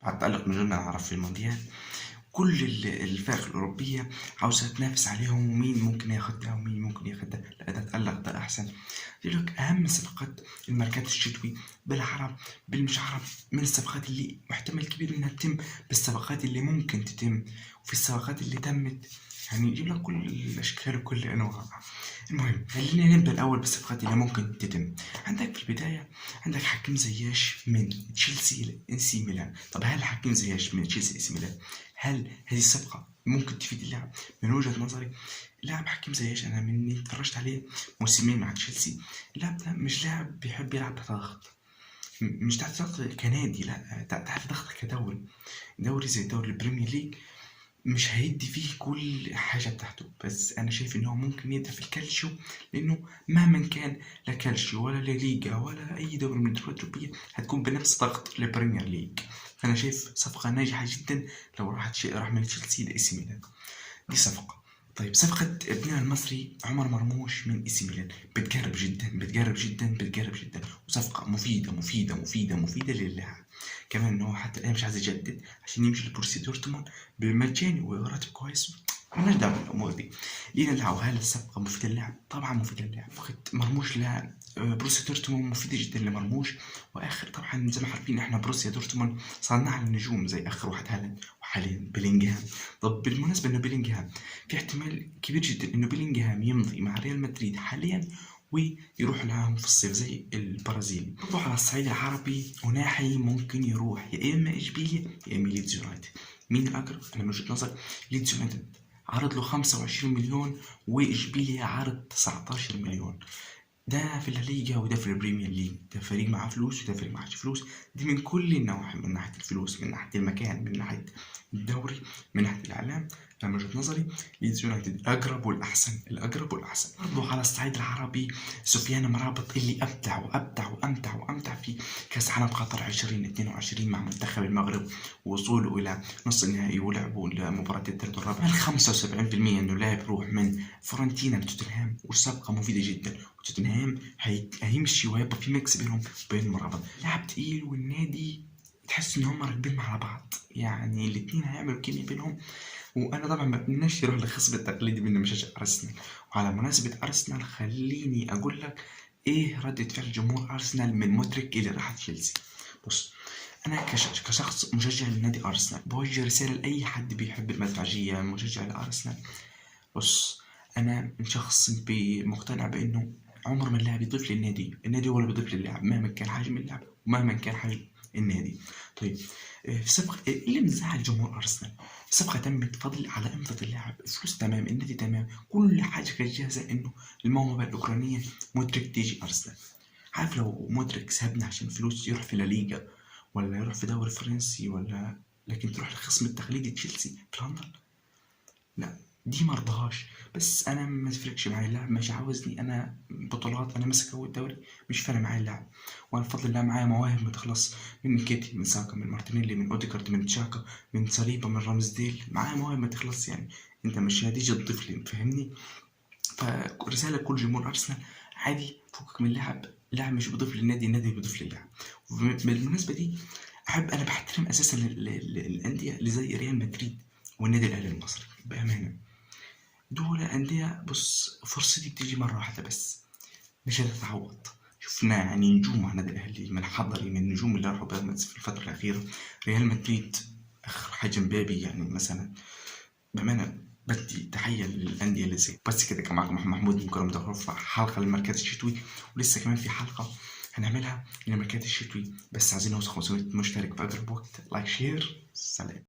بعد تألق نجومنا العرب في المونديال كل الفرق الأوروبية عاوزة تنافس عليهم، ومين ممكن ياخد ده ومين ممكن ياخد ده، لا ده تألق ده أحسن. يقول لك أهم صفقات الميركاتو الشتوي بالعرب بالمش عرب، من الصفقات اللي محتمل كبير إنها تتم، بالصفقات اللي ممكن تتم، وفي الصفقات اللي تمت. يعني يجيب لك كل الأشكال وكل الأنواع. المهم خلينا نبدأ الأول بالصفقات اللي ممكن تتم. عندك في البداية عندك حكيم زياش من تشيلسي لإنسي ميلان. طب هل حكيم زياش من تشيلسي لإنسي ميلان هل هذه الصفقة ممكن تفيد اللاعب؟ من وجهة نظري لاعب حكيم زياش أنا من اتفرجت عليه موسمين مع تشيلسي، اللاعب ده مش لاعب بيحب يلعب تحت ضغط، مش تحت ضغط كنادي، لا تحت ضغط كدوري. دوري زي دوري البريمير ليج مش هيدي فيه كل حاجة بتاعته، بس أنا شايف إن هو ممكن يبدأ في الكالشيو، لأنه مهما كان لا كالشيو ولا لا ليجا ولا أي دوري من الدوريات الأوروبية هتكون بنفس ضغط البريمير ليج. فأنا شايف صفقة ناجحة جدا لو راح من تشيلسي لإي سي ميلان، دي صفقة. طيب صفقة ابننا المصري عمر مرموش من إي سي ميلان بتقرب جدا بتقرب جدا بتقرب جدا، وصفقة مفيدة مفيدة مفيدة مفيدة للاعب. كمان إن هو حتى الآن مش عايز يجدد عشان يمشي لبروسيا دورتموند بالمجاني وراتب كويس، مالناش دعوة بالأمور دي. لينا دعوة هل الصفقة مفيدة للاعب؟ طبعا مفيدة للاعب. صفقة مرموش بروسيا دورتموند مفيدة جدا لمرموش. وآخر طبعا زي ما عارفين احنا بروسيا دورتموند صناع النجوم زي آخر واحد هالاند وحاليا بيلينغهام. طب بالمناسبة إنه بيلينغهام في احتمال كبير جدا إنه بيلينغهام يمضي مع ريال مدريد حاليا ويروح لهم في الصيف زي البرازيلي. نروح على الصعيد العربي، وناحي ممكن يروح يا إما إشبيليا يا إما ليدز يونايتد. مين الأقرب؟ أنا من وجهة نظري ليدز يونايتد عرض له 25 مليون وإشبيليا عرض 19 مليون. ده في الليجا وده في البريمير ليج، ده فريق معاه فلوس وده فريق معاش فلوس، دي من كل النواحي، من ناحية الفلوس من ناحية المكان من ناحية الدوري من ناحية الإعلام. أنا من وجهة نظري ليدز يونايتد أقرب والأحسن، الأقرب والأحسن. برضه على الصعيد العربي سفيان مرابط اللي أبدع وأبدع وأمتع وأمتع في كأس عالم قطر 2022 مع منتخب المغرب، ووصوله إلى نص النهائي ولعبوا مباراة الثالث والرابع. 75% إنه لاعب يروح من فورنتينا لتوتنهام، والصفقة مفيدة جدا، وتوتنهام هيمشي وهيبقى في ميكس بينهم وبين مرابط. لاعب تقيل والنادي تحس ان هم راكبين مع بعض، يعني الاثنين هيعملوا كيمياء بينهم. وانا طبعا ما بتمناش يروح للخصم التقليدي من مشجع ارسنال. وعلى مناسبة ارسنال خليني اقول لك ايه ردة فعل جمهور ارسنال من مدرك اللي راح تشيلسي. بص انا كشخص مشجع لنادي ارسنال بوجه رسالة لاي حد بيحب المدفعجية مشجع لارسنال. بص انا شخص مقتنع بانه عمر ما اللاعب يضيف للنادي، النادي هو اللي بيضيف للاعب مهما كان حجم اللاعب ومهما كان حجم النادي. طيب في صفقة اللي مزعل جمهور أرسنال، الصفقة تمت فضل على إمضة اللاعب، الفلوس تمام، النادي تمام، كل حاجة كانت جاهزة إنه الموهبة الأوكرانية مودريك تيجي أرسنال. عارف لو مودريك سابنا عشان فلوس يروح في لاليغا ولا يروح في دوري فرنسي ولا، لكن تروح للخصم التقليدي تشيلسي في لندن، لا دي مرضهاش. بس انا ما تفرقش معايا اللاعب، مش عاوزني انا بطولات، انا ماسك اول الدوري مش فارق معايا اللاعب. وانا بفضل الله معايا مواهب ما تخلص، من كيتي من ساكا من مارتينيلي من اوديجارد من تشاكا من صليبا من رامزديل، معايا مواهب ما تخلص. يعني انت مش هتيجي تضيف لي، فاهمني؟ فرسالة لكل جمهور ارسنال عادي فكك من اللاعب، اللاعب مش بيضيف للنادي، النادي بيضيف لللاعب. بالمناسبة دي انا بحترم اساسا الانديه اللي زي ريال مدريد والنادي الاهلي المصري بامانه. دول أندية بص فرصتي بتيجي مرة واحدة بس مش هتتعوض. شفنا يعني نجوم على النادي الأهلي من حضري من النجوم اللي راحوا بيراميدز في الفترة الأخيرة، ريال مدريد آخر حاجة مبابي يعني مثلا. بأمانة بدي تحية للأندية اللي زي. بس كده كان معكم محمود من كرم دغرف حلقة للمركز الشتوي، ولسه كمان في حلقة هنعملها للمركز الشتوي، بس عايزين نوصل 500 مشترك في أقرب وقت. لايك شير سلام.